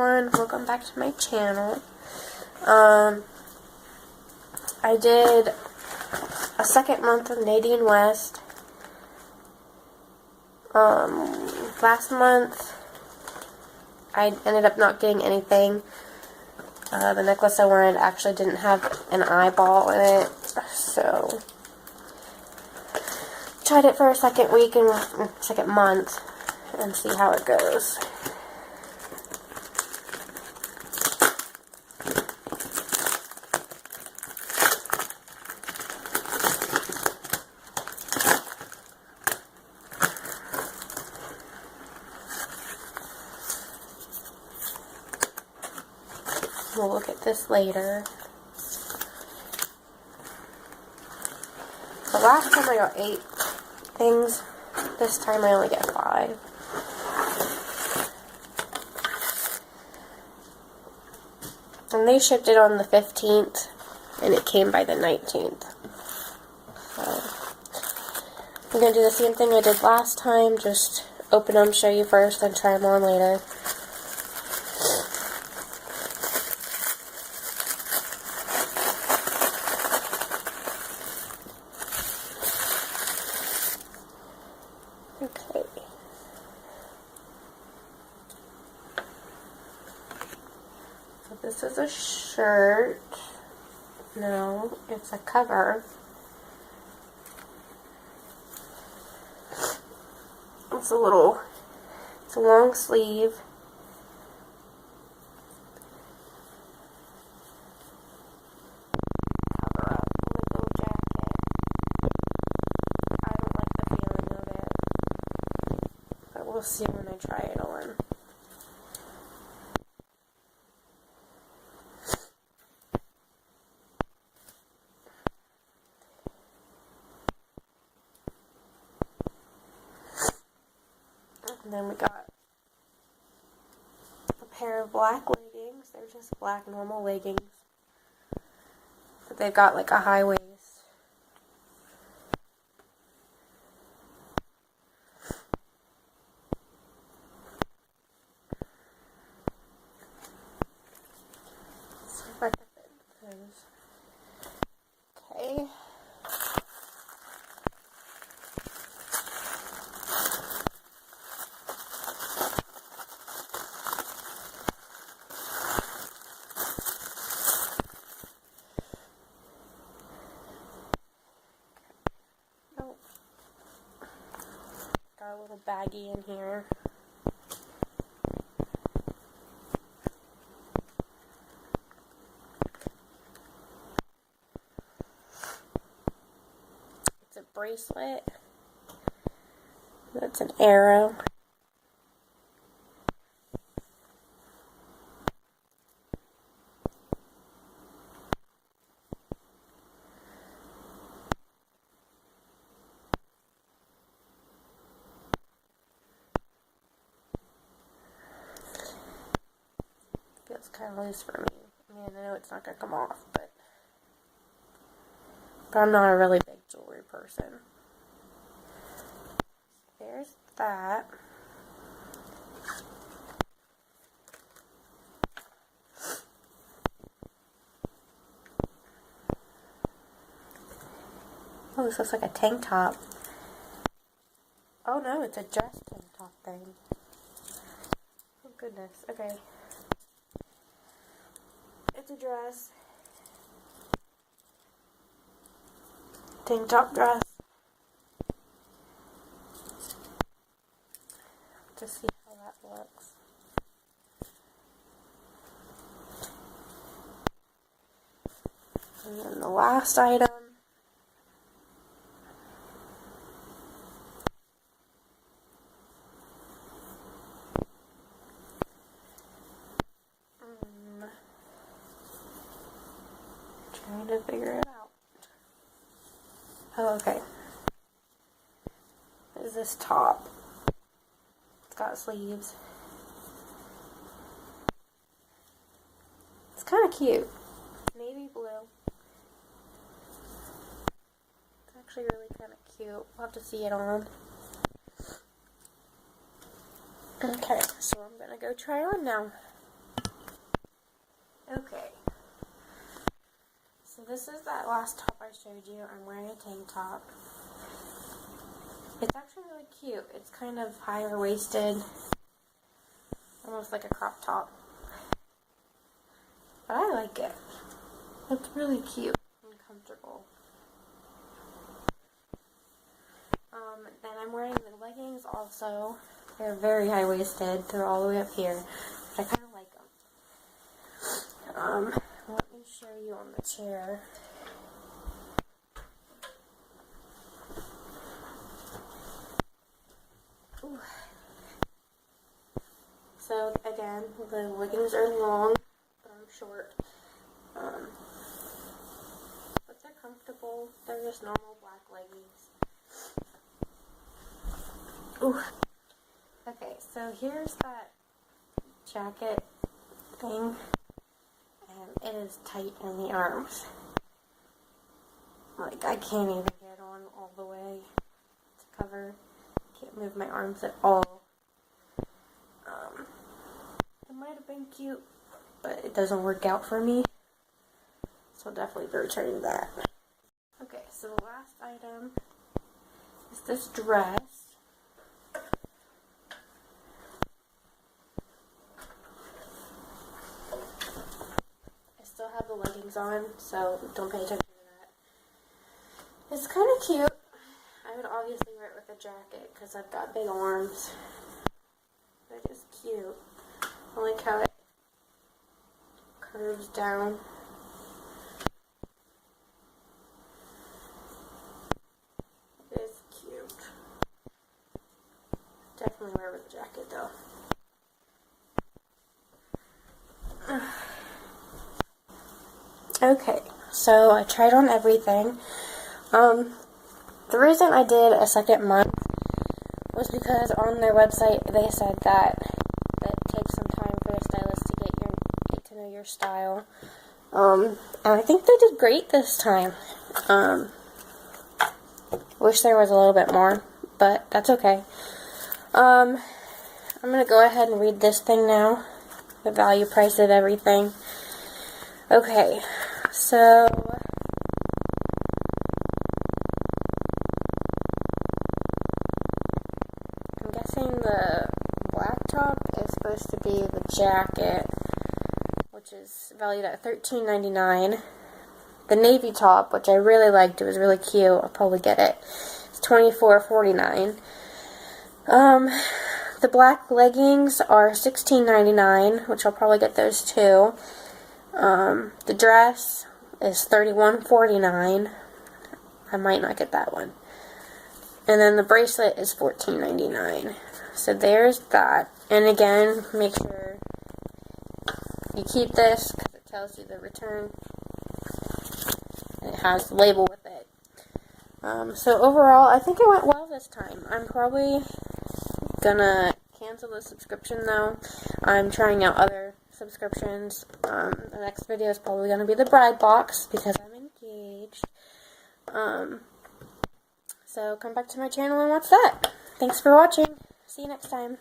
everyone, welcome back to my channel. I did a second month of Nadine West. Last month I ended up not getting anything. The necklace I wanted actually didn't have an eyeball in it, so tried it for a second week and second month and see how it goes. We'll look at this later. The last time I got 8 things. This time I only get 5. And they shipped it on the 15th, and it came by the 19th. So, I'm going to do the same thing I did last time, just open them, show you first, then try them on later. Okay. So this is a shirt. No, it's a cover. It's a long sleeve. Cover up with a jacket. I don't like the feeling of it, but we'll see when I try it on. And then we got a pair of black leggings. They're just black normal leggings, but they've got like a high waist. See if I can fit those. Okay. Got a little baggie in here. It's a bracelet. That's an arrow. Feels kind of loose for me. I mean, I know it's not going to come off, but I'm not a really big jewelry person. There's that. Oh, this looks like a tank top. Oh no, it's a dress tank top thing. Oh goodness, okay. It's a dress. Tank top dress. Just see how that looks. And then the last item. Trying to figure it out. Oh, okay. Is this top? It's got sleeves. It's kind of cute. Navy blue. It's actually really kind of cute. We'll have to see it on. Okay, so I'm gonna go try on now. Okay. So this is that last top I showed you. I'm wearing a tank top. It's actually really cute. It's kind of higher waisted, almost like a crop top. But I like it. It's really cute and comfortable. Then I'm wearing the leggings also. They're very high waisted. They're all the way up here. But I kind of like them. Let me show you on the chair. Ooh. So again, the leggings are long, but I'm short. But they're comfortable. They're just normal black leggings. Ooh. Okay, so here's that jacket thing, and it is tight in the arms. Like, I can't even get on all the way to cover. Can't move my arms at all. It might have been cute, but it doesn't work out for me. So I'll definitely be returning that. Okay, so the last item is this dress. I still have the leggings on, so don't pay attention to that. It's kind of cute. I would obviously wear it with a jacket because I've got big arms. But it's cute. I like how it curves down. It is cute. Definitely wear it with a jacket though. Okay, so I tried on everything. The reason I did a second month was because on their website they said that it takes some time for the stylist to get to know your style. And I think they did great this time. Wish there was a little bit more, but that's okay. I'm gonna go ahead and read this thing now. The value, price of everything. Okay, so I'm guessing the black top is supposed to be the jacket, which is valued at $13.99. The navy top, which I really liked, it was really cute, I'll probably get it, it's $24.49. The black leggings are $16.99, which I'll probably get those too. The dress is $31.49. I might not get that one. And then the bracelet is $14.99. So there's that. And again, make sure you keep this because it tells you the return. And it has the label with it. So overall, I think it went well this time. I'm probably gonna cancel the subscription though. I'm trying out other subscriptions. The next video is probably gonna be the bride box because I'm engaged. So come back to my channel and watch that. Thanks for watching. See you next time.